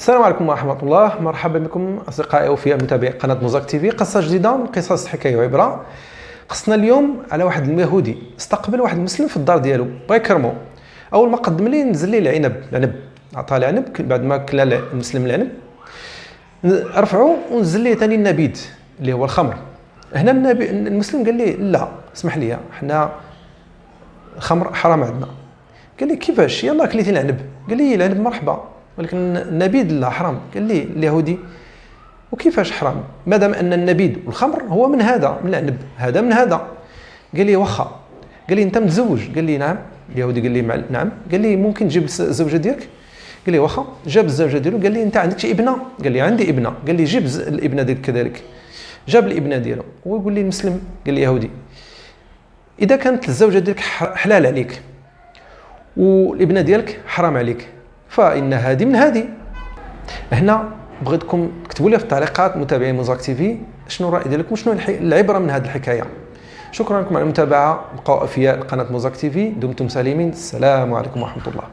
السلام عليكم ورحمة الله، مرحبا بكم أصدقائي وأوفياء متابعي قناة موزاك تيفي. قصة جديدة من قصص حكاية وعبرة. قصنا اليوم على واحد اليهودي استقبل واحد المسلم في الدار ديالو، بغا يكرمو. أول ما قدم ليه نزل ليه العنب عطاه العنب. بعد ما كلا المسلم العنب رفعو ونزل ليه ثاني النبيذ اللي هو الخمر. هنا المسلم قال لي لا اسمح لي، حنا الخمر حرام عندنا. قال لي كيفاش؟ يلا كليتي العنب. قال لي العنب مرحبا ولكن النبيذ لا حرام. قال لي اليهودي وكيفاش حرام ما دام ان النبيذ والخمر هو من هذا، من العنب هذا من هذا. قال لي واخا. قال لي انت متزوج؟ قال لي نعم. اليهودي قال لي نعم. قال لي ممكن تجيب الزوجه ديالك؟ قال لي واخا. جاب الزوجه ديالو. قال لي انت عندك شي ابنه؟ قال لي عندي ابنه. قال لي جيب الابنه ديالك كذلك. جاب الابنه ديالو. ويقول لي المسلم قال لي اليهودي اذا كانت الزوجه ديالك حلال عليك والابنه ديالك حرام عليك فإن هذه من هذه. هنا بغيتكم تكتبوا لي في التعليقات متابعين موزاك تيفي شنو الرأي ديالكم وشنو العبرة من هذه الحكاية. شكرا لكم على المتابعة، بقوا أوفياء لقناة موزاك تيفي، دمتم سالمين، السلام عليكم ورحمة الله.